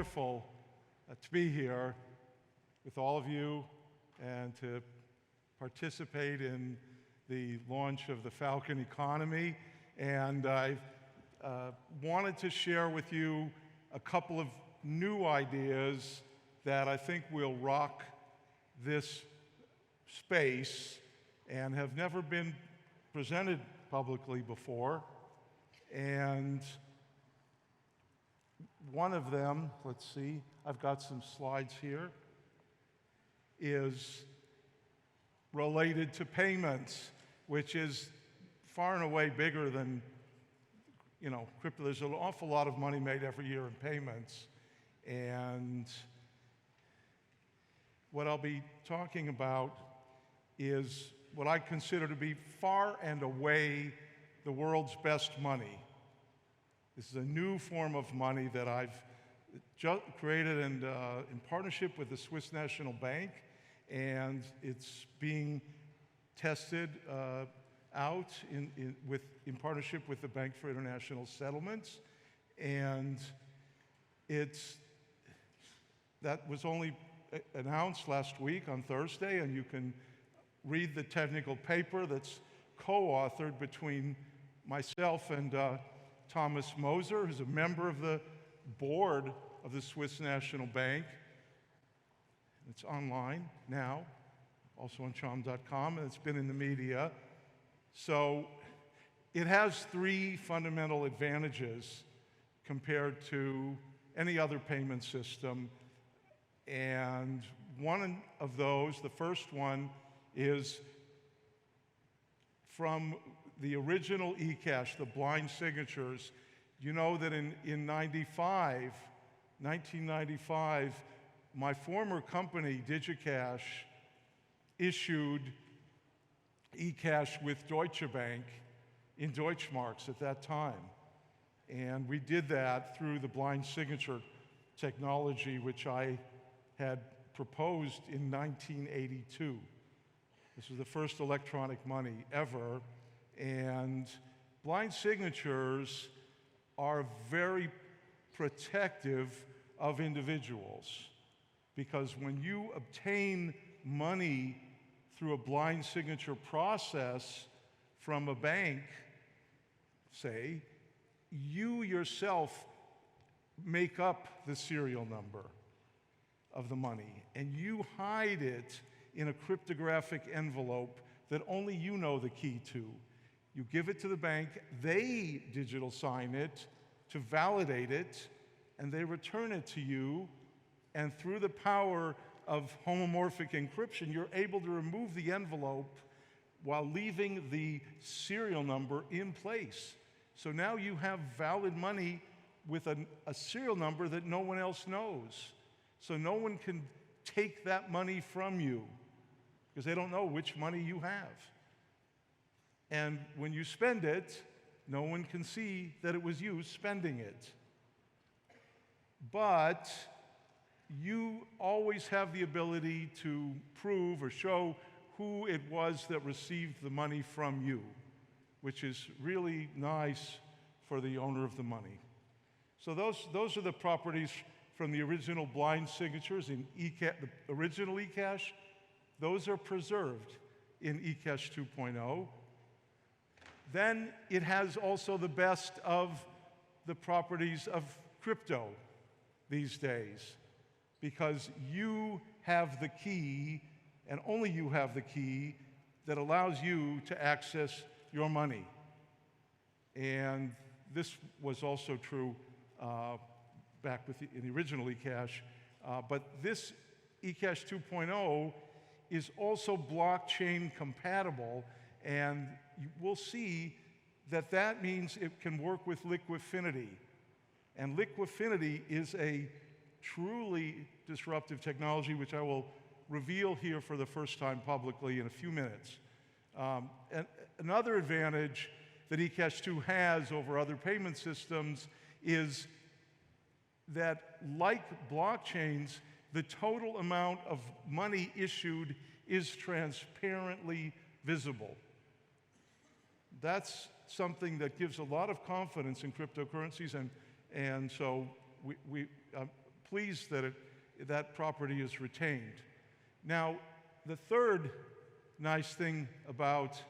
wonderful to be here with all of you and to participate in the launch of the Falcon economy. And I wanted to share with you a couple of new ideas that I think will rock this space and have never been presented publicly before. And one of them, let's see, I've got some slides here, is related to payments, which is far and away bigger than, crypto. There's an awful lot of money made every year in payments. And what I'll be talking about is what I consider to be far and away the world's best money. This is a new form of money that I've created and in partnership with the Swiss National Bank, and it's being tested out in partnership with the Bank for International Settlements, and that was only announced last week on Thursday, and you can read the technical paper that's co-authored between myself and Thomas Moser, who's a member of the board of the Swiss National Bank. It's online now, also on Chaum.com, and it's been in the media. So it has three fundamental advantages compared to any other payment system. And one of those, the first one, is from the original eCash, the blind signatures. You know that in 1995, my former company, DigiCash, issued eCash with Deutsche Bank in Deutschmarks at that time. And we did that through the blind signature technology, which I had proposed in 1982. This was the first electronic money ever. And blind signatures are very protective of individuals, because when you obtain money through a blind signature process from a bank, say, you yourself make up the serial number of the money, and you hide it in a cryptographic envelope that only you know the key to. You give it to the bank, they digital sign it to validate it, and they return it to you, and through the power of homomorphic encryption, you're able to remove the envelope while leaving the serial number in place. So now you have valid money with a serial number that no one else knows. So no one can take that money from you, because they don't know which money you have. And when you spend it, no one can see that it was you spending it. But you always have the ability to prove or show who it was that received the money from you, which is really nice for the owner of the money. So those are the properties from the original blind signatures in the original eCash. Those are preserved in eCash 2.0. Then it has also the best of the properties of crypto these days, because you have the key, and only you have the key, that allows you to access your money. And this was also true back in the original eCash, but this eCash 2.0 is also blockchain compatible, and we'll see that that means it can work with Liquifinity. And Liquifinity is a truly disruptive technology, which I will reveal here for the first time publicly in a few minutes. And another advantage that eCash 2 has over other payment systems is that, like blockchains, the total amount of money issued is transparently visible. That's something that gives a lot of confidence in cryptocurrencies, and so we pleased that that property is retained. Now, the third nice thing about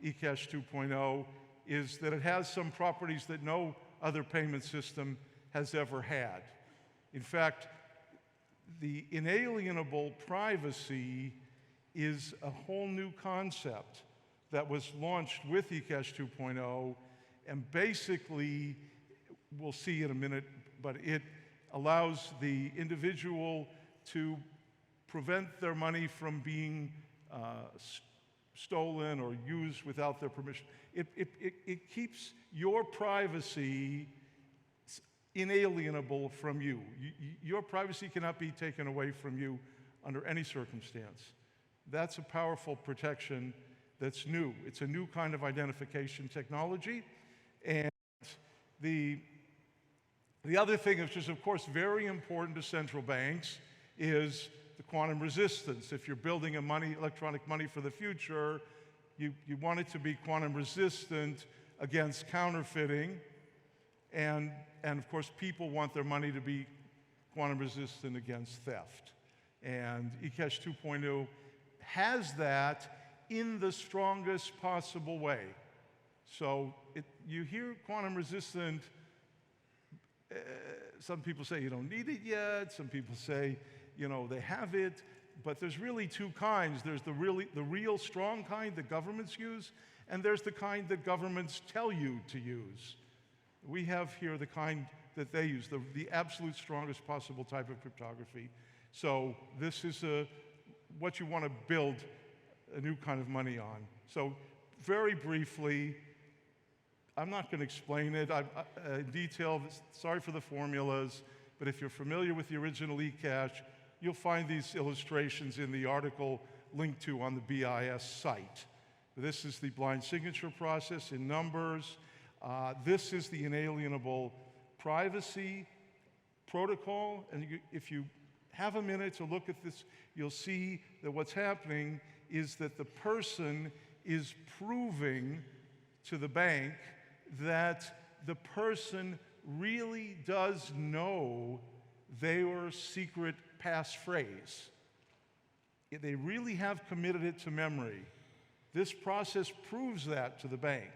eCash 2.0 is that it has some properties that no other payment system has ever had. In fact, the inalienable privacy is a whole new concept that was launched with eCash 2.0, and basically, we'll see in a minute, but it allows the individual to prevent their money from being stolen or used without their permission. It keeps your privacy inalienable from you. Your privacy cannot be taken away from you under any circumstance. That's a powerful protection that's new. It's a new kind of identification technology. And the other thing, which is of course very important to central banks, is the quantum resistance. If you're building electronic money for the future, you want it to be quantum resistant against counterfeiting, and of course people want their money to be quantum resistant against theft. And eCash 2.0 has that in the strongest possible way. So you hear quantum resistant, some people say you don't need it yet, some people say, you know, they have it, but there's really two kinds. There's the real strong kind that governments use, and there's the kind that governments tell you to use. We have here the kind that they use, the absolute strongest possible type of cryptography. So this is what you want to build a new kind of money on. So very briefly, I'm not going to explain it in detail. Sorry for the formulas, but if you're familiar with the original eCash, you'll find these illustrations in the article linked to on the BIS site. This is the blind signature process in numbers. This is the inalienable privacy protocol. And if you have a minute to look at this, you'll see that what's happening is that the person is proving to the bank that the person really does know their secret passphrase. They really have committed it to memory. This process proves that to the bank.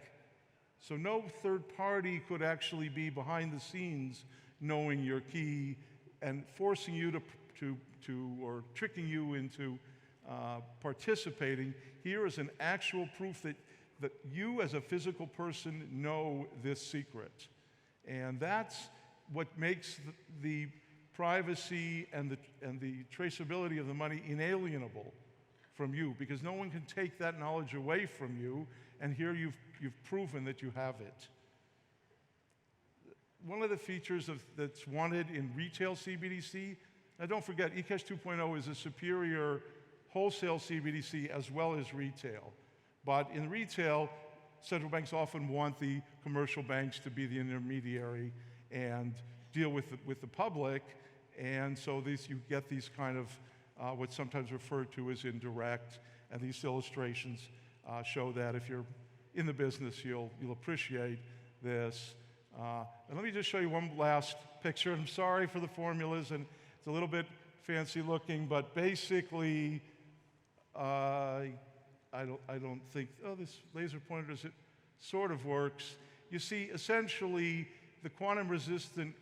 So no third party could actually be behind the scenes knowing your key and forcing you or tricking you into participating. Here is an actual proof that you as a physical person know this secret. And that's what makes the privacy and the traceability of the money inalienable from you, because no one can take that knowledge away from you, and here you've proven that you have it. One of the features that's wanted in retail CBDC, now don't forget, eCash 2.0 is a superior wholesale CBDC as well as retail. But in retail, central banks often want the commercial banks to be the intermediary and deal with the public, and so you get these kind of what's sometimes referred to as indirect, and these illustrations show that. If you're in the business, you'll appreciate this. And let me just show you one last picture. I'm sorry for the formulas, and it's a little bit fancy looking, but basically, I don't think, this laser pointer, it sort of works. You see, essentially, the quantum resistant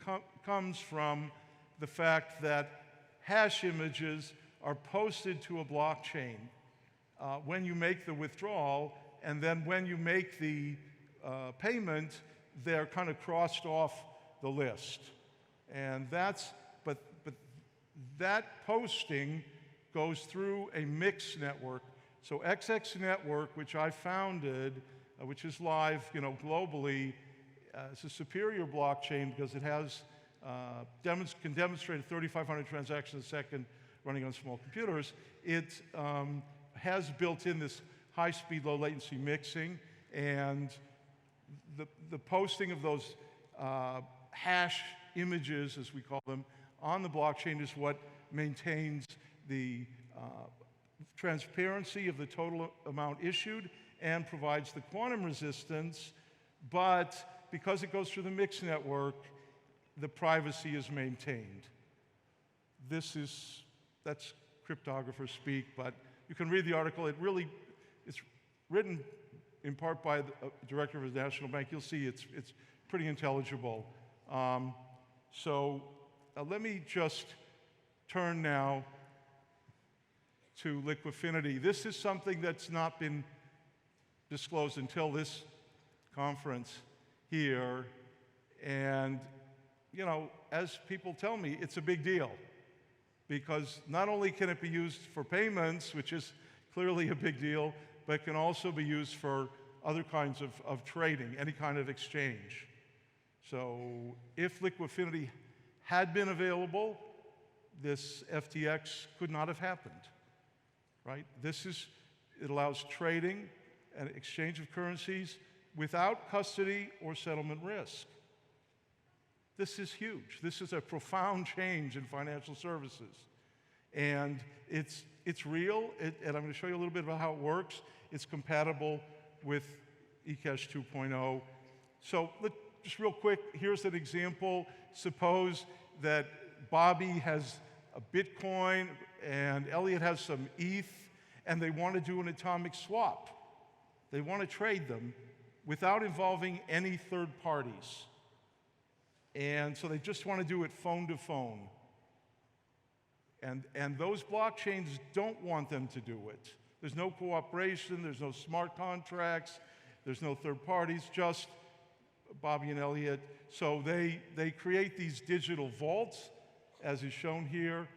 comes from the fact that hash images are posted to a blockchain when you make the withdrawal, and then when you make the payment, they're kind of crossed off the list. And but that posting goes through a mixed network. So XX Network, which I founded, which is live, globally, it's a superior blockchain because it has can demonstrate 3,500 transactions a second running on small computers. It has built in this high-speed, low-latency mixing, and the posting of those hash images, as we call them, on the blockchain is what maintains the transparency of the total amount issued and provides the quantum resistance, but because it goes through the mixed network, the privacy is maintained. that's cryptographer speak, but you can read the article. It's written in part by the director of the National Bank. You'll see it's pretty intelligible. Let me just turn now to Liquifinity. This is something that's not been disclosed until this conference here. And, as people tell me, it's a big deal. Because not only can it be used for payments, which is clearly a big deal, but it can also be used for other kinds of trading, any kind of exchange. So if Liquifinity had been available, this FTX could not have happened, right? It allows trading and exchange of currencies without custody or settlement risk. This is huge. This is a profound change in financial services. And it's real, and I'm going to show you a little bit about how it works. It's compatible with eCash 2.0. So just real quick, here's an example. Suppose that Bobby has a Bitcoin and Elliot has some ETH, and they want to do an atomic swap. They want to trade them without involving any third parties. And so they just want to do it phone to phone. And those blockchains don't want them to do it. There's no cooperation, there's no smart contracts, there's no third parties, just Bobby and Elliot. So they create these digital vaults, as is shown here.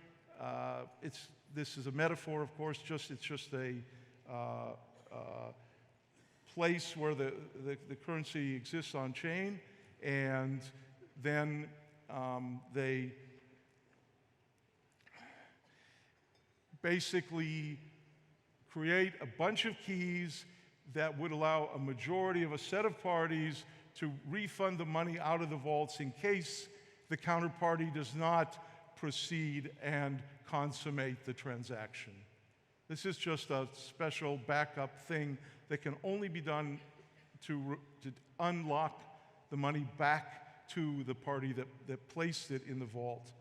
This is a metaphor, of course, it's just a place where the currency exists on chain, and then they basically create a bunch of keys that would allow a majority of a set of parties to refund the money out of the vaults in case the counterparty does not proceed and consummate the transaction. This is just a special backup thing that can only be done to unlock the money back to the party that placed it in the vault.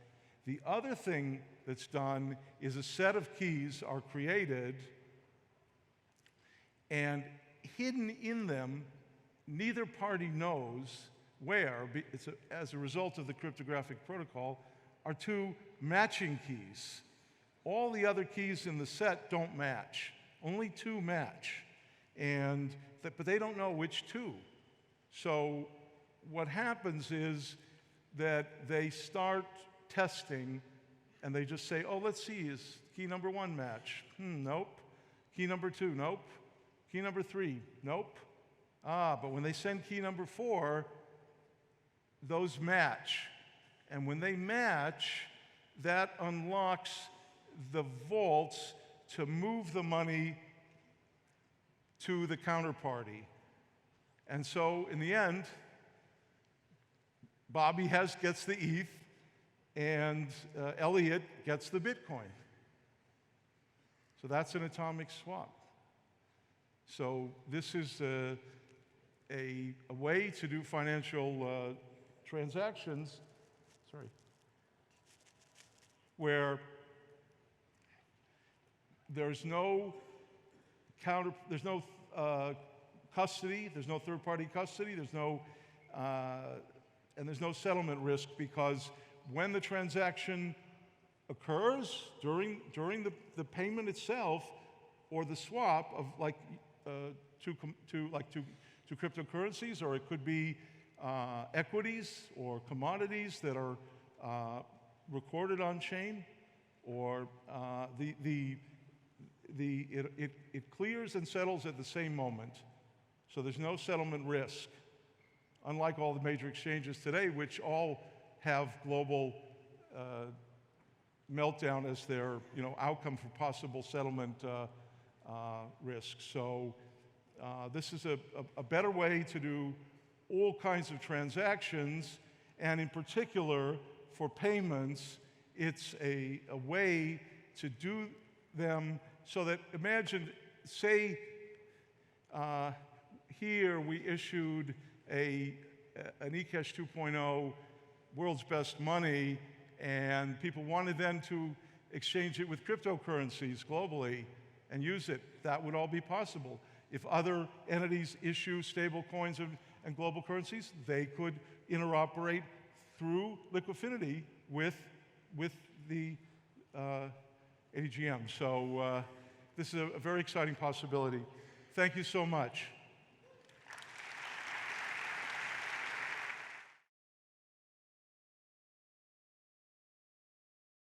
The other thing that's done is a set of keys are created, and hidden in them, neither party knows where, as a result of the cryptographic protocol, are two matching keys. All the other keys in the set don't match. Only two match. But they don't know which two. So what happens is that they start testing, and they just say, oh, let's see, is key number 1 match? Nope. Key number 2, nope. Key number 3, nope. But when they send key number 4, those match. And when they match, that unlocks the vaults to move the money to the counterparty. And so, in the end, Bobby gets the ETH, and Elliot gets the Bitcoin. So that's an atomic swap. So this is a way to do financial transactions, where there's no custody, there's no third-party custody, and there's no settlement risk, because when the transaction occurs during the payment itself, or the swap of two cryptocurrencies, or it could be equities or commodities that are recorded on chain, or it clears and settles at the same moment. So there's no settlement risk, unlike all the major exchanges today, which all have global meltdown as their outcome for possible settlement risk. So this is a better way to do all kinds of transactions, and in particular for payments, it's a way to do them so that, imagine, say here we issued an eCash 2.0 world's best money, and people wanted then to exchange it with cryptocurrencies globally and use it, that would all be possible. If other entities issue stable coins and global currencies, they could interoperate through Liquidfinity with the AGM. So this is a very exciting possibility. Thank you so much.